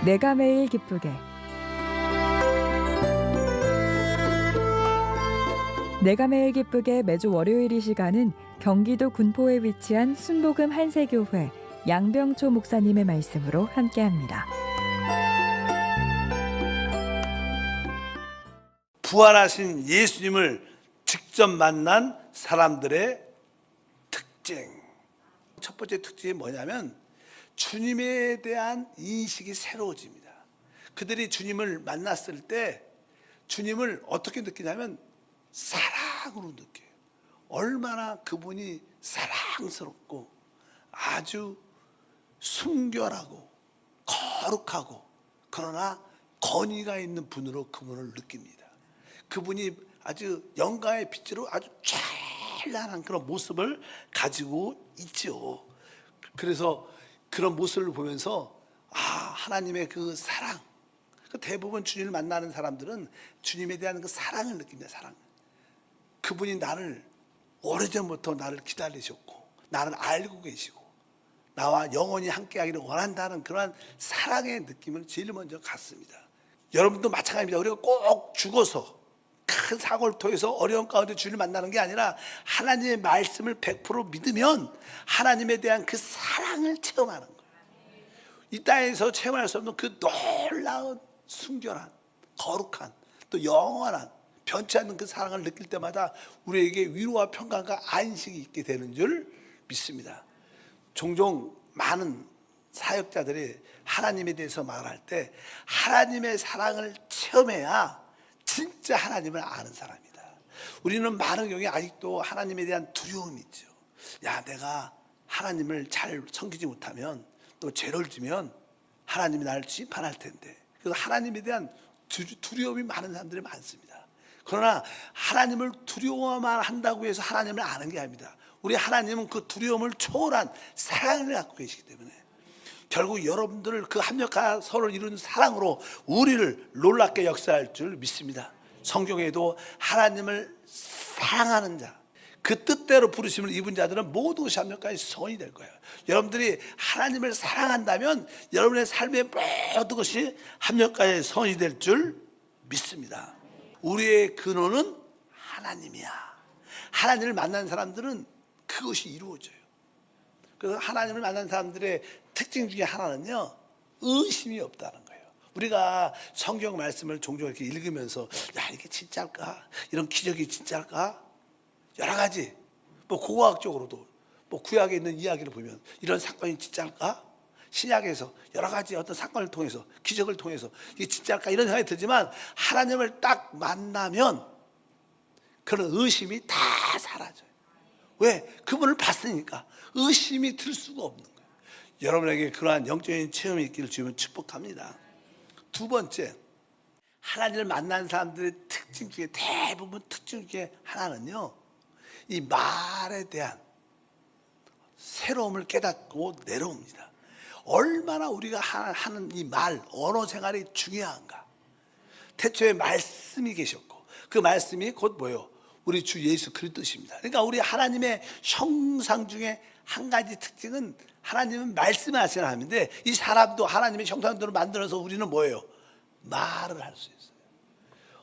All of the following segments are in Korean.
내가 매일 기쁘게 내가 매일 기쁘게 매주 월요일 이 시간은 경기도 군포에 위치한 순복음 한세교회 양병초 목사님의 말씀으로 함께합니다. 부활하신 예수님을 직접 만난 사람들의 특징. 첫 번째 특징이 뭐냐면 주님에 대한 인식이 새로워집니다. 그들이 주님을 만났을 때 주님을 어떻게 느끼냐면 사랑으로 느껴요. 얼마나 그분이 사랑스럽고 아주 순결하고 거룩하고 그러나 권위가 있는 분으로 그분을 느낍니다. 그분이 아주 영광의 빛으로 아주 찬란한 그런 모습을 가지고 있죠. 그래서 그런 모습을 보면서 하나님의 그 사랑, 대부분 주님을 만나는 사람들은 주님에 대한 그 사랑을 느낍니다. 사랑. 그분이 나를 오래전부터 나를 기다리셨고 나를 알고 계시고 나와 영원히 함께하기를 원한다는 그러한 사랑의 느낌을 제일 먼저 갖습니다. 여러분도 마찬가지입니다. 우리가 꼭 죽어서 큰 사고를 통해서 어려운 가운데 주님을 만나는 게 아니라 하나님의 말씀을 100% 믿으면 하나님에 대한 그 사랑을 체험하는 거예요. 이 땅에서 체험할 수 없는 그 놀라운 순결한 거룩한 또 영원한 변치 않는 그 사랑을 느낄 때마다 우리에게 위로와 평강과 안식이 있게 되는 줄 믿습니다. 종종 많은 사역자들이 하나님에 대해서 말할 때 하나님의 사랑을 체험해야 진짜 하나님을 아는 사람이다. 우리는 많은 경우에 아직도 하나님에 대한 두려움이 있죠. 내가 하나님을 잘 섬기지 못하면 또 죄를 지면 하나님이 나를 심판할 텐데. 그래서 하나님에 대한 두려움이 많은 사람들이 많습니다. 그러나 하나님을 두려워만 한다고 해서 하나님을 아는 게 아닙니다. 우리 하나님은 그 두려움을 초월한 사랑을 갖고 계시기 때문에 결국 여러분들을 그 합력한 서로를 이루는 사랑으로 우리를 놀랍게 역사할 줄 믿습니다. 성경에도 하나님을 사랑하는 자, 그 뜻대로 부르심을 입은 자들은 모두 합력하여 성이 될 거예요. 여러분들이 하나님을 사랑한다면 여러분의 삶의 모든 것이 합력하여 성이 될 줄 믿습니다. 우리의 근원은 하나님이야. 하나님을 만난 사람들은 그것이 이루어져요. 그래서 하나님을 만난 사람들의 특징 중에 하나는요, 의심이 없다는 거예요. 우리가 성경 말씀을 종종 이렇게 읽으면서 이게 진짜일까? 이런 기적이 진짜일까? 여러 가지 고고학적으로도 구약에 있는 이야기를 보면 이런 사건이 진짜일까? 신약에서 여러 가지 어떤 사건을 통해서 기적을 통해서 이게 진짜일까? 이런 생각이 들지만 하나님을 딱 만나면 그런 의심이 다 사라져요. 왜? 그분을 봤으니까 의심이 들 수가 없는 거예요. 여러분에게 그러한 영적인 체험이 있기를 주님은 축복합니다. 두 번째, 하나님을 만난 사람들의 특징 중에 대부분 특징 중에 하나는요, 이 말에 대한 새로움을 깨닫고 내려옵니다. 얼마나 우리가 하는 이 말, 언어 생활이 중요한가. 태초에 말씀이 계셨고 그 말씀이 곧 뭐예요? 우리 주 예수 그리스도십니다. 그러니까 우리 하나님의 형상 중에 한 가지 특징은 하나님은 말씀하시는 하나님인데 이 사람도 하나님의 형상대로 만들어서 우리는 뭐예요? 말을 할 수 있어요.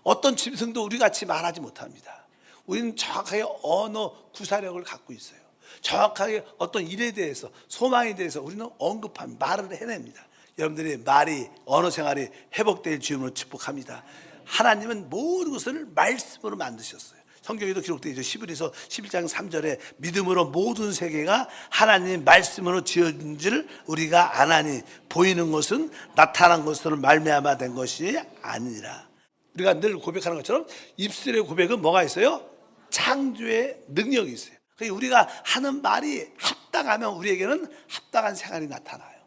어떤 짐승도 우리 같이 말하지 못합니다. 우리는 정확하게 언어 구사력을 갖고 있어요. 정확하게 어떤 일에 대해서 소망에 대해서 우리는 언급한 말을 해냅니다. 여러분들의 말이 언어 생활이 회복될 주님으로 축복합니다. 하나님은 모든 것을 말씀으로 만드셨어요. 성경에도 기록되어 있죠. 히브리서 11장 3절에 믿음으로 모든 세계가 하나님의 말씀으로 지어진 줄 우리가 아나니 보이는 것은 나타난 것으로 말미암아 된 것이 아니라. 우리가 늘 고백하는 것처럼 입술의 고백은 뭐가 있어요? 창조의 능력이 있어요. 그러니까 우리가 하는 말이 합당하면 우리에게는 합당한 생활이 나타나요.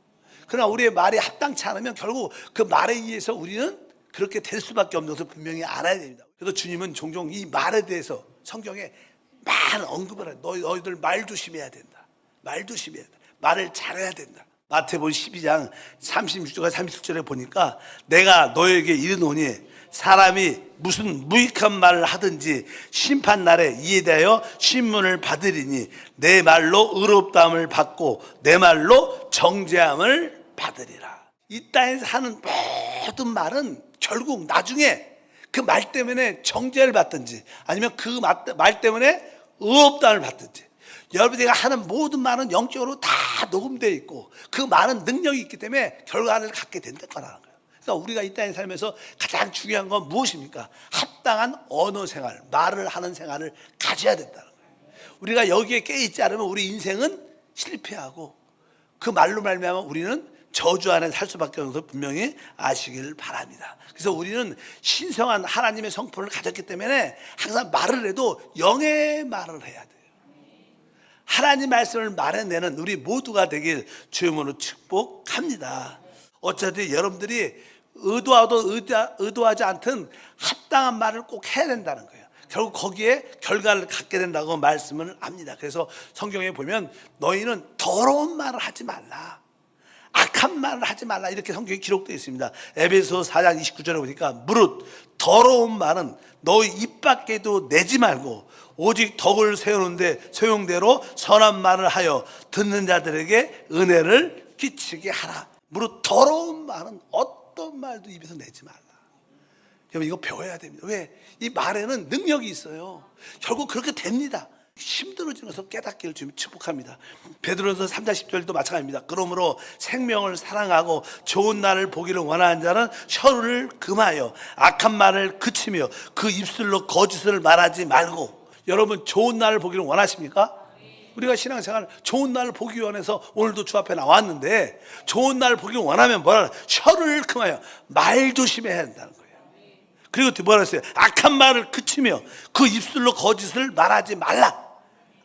그러나 우리의 말이 합당치 않으면 결국 그 말에 의해서 우리는 그렇게 될 수밖에 없는 것을 분명히 알아야 됩니다. 그래서 주님은 종종 이 말에 대해서 성경에 많은 언급을 해요. 너희들 말 조심해야 된다. 말 조심해야 된다. 말을 잘해야 된다. 마태복음 12장 36절과 37절에 보니까 내가 너에게 이르노니 사람이 무슨 무익한 말을 하든지 심판날에 이에 대하여 신문을 받으리니 내 말로 의롭다함을 받고 내 말로 정죄함을 받으리라. 이 땅에서 하는 모든 말은 결국 나중에 그 말 때문에 정죄를 받든지 아니면 그 말 때문에 의업단을 받든지, 여러분 내가 하는 모든 말은 영적으로 다 녹음되어 있고 그 말은 능력이 있기 때문에 결과를 갖게 된다는 거예요. 그러니까 우리가 이 땅에 살면서 가장 중요한 건 무엇입니까? 합당한 언어 생활, 말을 하는 생활을 가져야 된다는 거예요. 우리가 여기에 깨있지 않으면 우리 인생은 실패하고 그 말로 말미암아 우리는 저주 안에 살 수밖에 없는 것을 분명히 아시길 바랍니다. 그래서 우리는 신성한 하나님의 성품을 가졌기 때문에 항상 말을 해도 영의 말을 해야 돼요. 하나님 말씀을 말해내는 우리 모두가 되길 주님으로 축복합니다. 어차피 여러분들이 의도하지 않든 합당한 말을 꼭 해야 된다는 거예요. 결국 거기에 결과를 갖게 된다고 말씀을 합니다. 그래서 성경에 보면 너희는 더러운 말을 하지 말라, 악한 말을 하지 말라, 이렇게 성경에 기록되어 있습니다. 에베소 4장 29절에 보니까 무릇 더러운 말은 너희 입 밖에도 내지 말고 오직 덕을 세우는데 소용대로 선한 말을 하여 듣는 자들에게 은혜를 끼치게 하라. 무릇 더러운 말은 어떤 말도 입에서 내지 말라. 여러분 이거 배워야 됩니다. 왜? 이 말에는 능력이 있어요. 결국 그렇게 됩니다. 힘들어지면서 깨닫기를 주님 축복합니다. 베드로전서 3장 10절도 마찬가지입니다. 그러므로 생명을 사랑하고 좋은 날을 보기를 원하는 자는 혀를 금하여 악한 말을 그치며 그 입술로 거짓을 말하지 말고. 여러분 좋은 날을 보기를 원하십니까? 우리가 신앙생활 좋은 날을 보기 원해서 오늘도 주 앞에 나왔는데, 좋은 날을 보기를 원하면 뭐라? 혀를 금하여 말 조심해야 된다는 거예요. 그리고 또 뭐라 했어요? 악한 말을 그치며 그 입술로 거짓을 말하지 말라.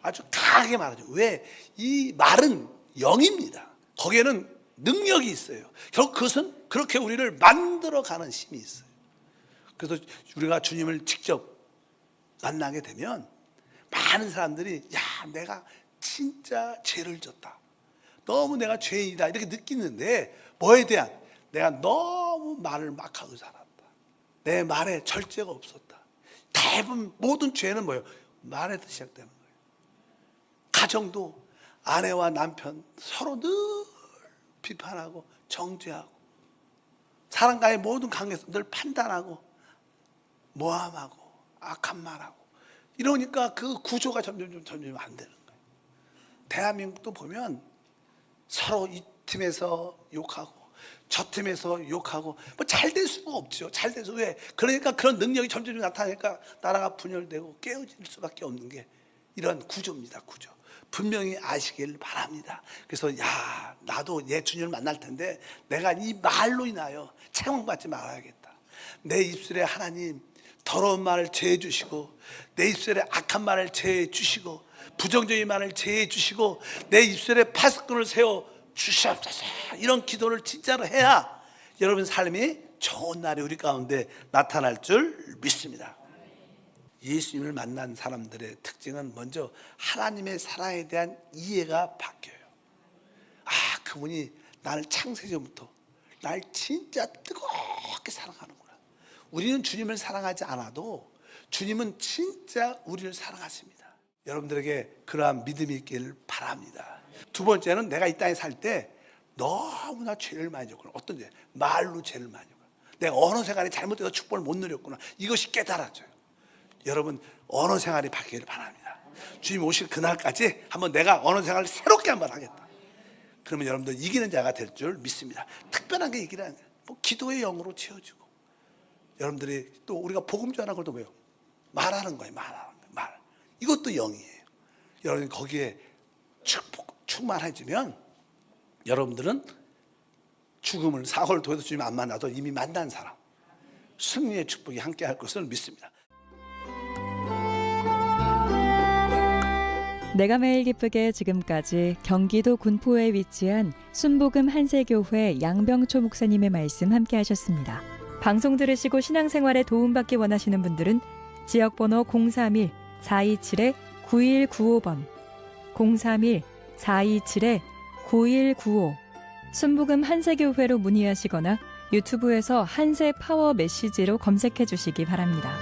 아주 강하게 말하죠. 왜? 이 말은 영입니다. 거기에는 능력이 있어요. 결국 그것은 그렇게 우리를 만들어가는 힘이 있어요. 그래서 우리가 주님을 직접 만나게 되면 많은 사람들이 야, 내가 진짜 죄를 졌다, 너무 내가 죄인이다, 이렇게 느끼는데 뭐에 대한? 내가 너무 말을 막 하고 살았다, 내 말에 절제가 없었다. 대부분 모든 죄는 뭐예요? 말에서 시작되는 거예요. 가정도 아내와 남편 서로 늘 비판하고 정죄하고, 사람과의 모든 관계에서 늘 판단하고 모함하고 악한 말하고, 이러니까 그 구조가 점점 안 되는 거예요. 대한민국도 보면 서로 이 팀에서 욕하고 저 팀에서 욕하고 뭐 잘 될 수가 없죠. 잘 돼서 왜? 그러니까 그런 능력이 점점 나타나니까 나라가 분열되고 깨어질 수밖에 없는 게 이런 구조입니다. 구조. 분명히 아시길 바랍니다. 그래서 야, 나도 예 주님을 만날 텐데 내가 이 말로 인하여 책망받지 말아야겠다. 내 입술에 하나님 더러운 말을 제해 주시고, 내 입술에 악한 말을 제해 주시고, 부정적인 말을 제해 주시고, 내 입술에 파수꾼을 세워 주시옵소서. 이런 기도를 진짜로 해야 여러분 삶이 좋은 날이 우리 가운데 나타날 줄 믿습니다. 예수님을 만난 사람들의 특징은 먼저 하나님의 사랑에 대한 이해가 바뀌어요. 아, 그분이 나를 창세전부터 날 진짜 뜨겁게 사랑하는구나. 우리는 주님을 사랑하지 않아도 주님은 진짜 우리를 사랑하십니다. 여러분들에게 그러한 믿음이 있기를 바랍니다. 두 번째는 내가 이 땅에 살 때 너무나 죄를 많이 졌구나. 어떤 죄? 말로 죄를 많이 졌구나. 내가 언어 생활이 잘못돼서 축복을 못 누렸구나. 이것이 깨달아져요. 여러분 언어 생활이 바뀌기를 바랍니다. 주님 오실 그날까지 한번 내가 언어 생활을 새롭게 한번 하겠다. 그러면 여러분들 이기는 자가 될 줄 믿습니다. 특별한 게 이기는 뭐 기도의 영으로 채워지고, 여러분들이 또 우리가 복음 전하는 걸 또 뭐예요? 말하는 거예요. 말. 이것도 영이에요. 여러분 거기에 충만해지면 여러분들은 죽음을 사고를 통해서 주님 안 만나도 이미 만난 사람, 승리의 축복이 함께할 것을 믿습니다. 내가 매일 기쁘게 지금까지 경기도 군포에 위치한 순복음 한세교회 양병초 목사님의 말씀 함께 하셨습니다. 방송 들으시고 신앙생활에 도움받기 원하시는 분들은 지역번호 031-427-9195번 031-427-9195 순복음 한세교회로 문의하시거나 유튜브에서 한세 파워 메시지로 검색해 주시기 바랍니다.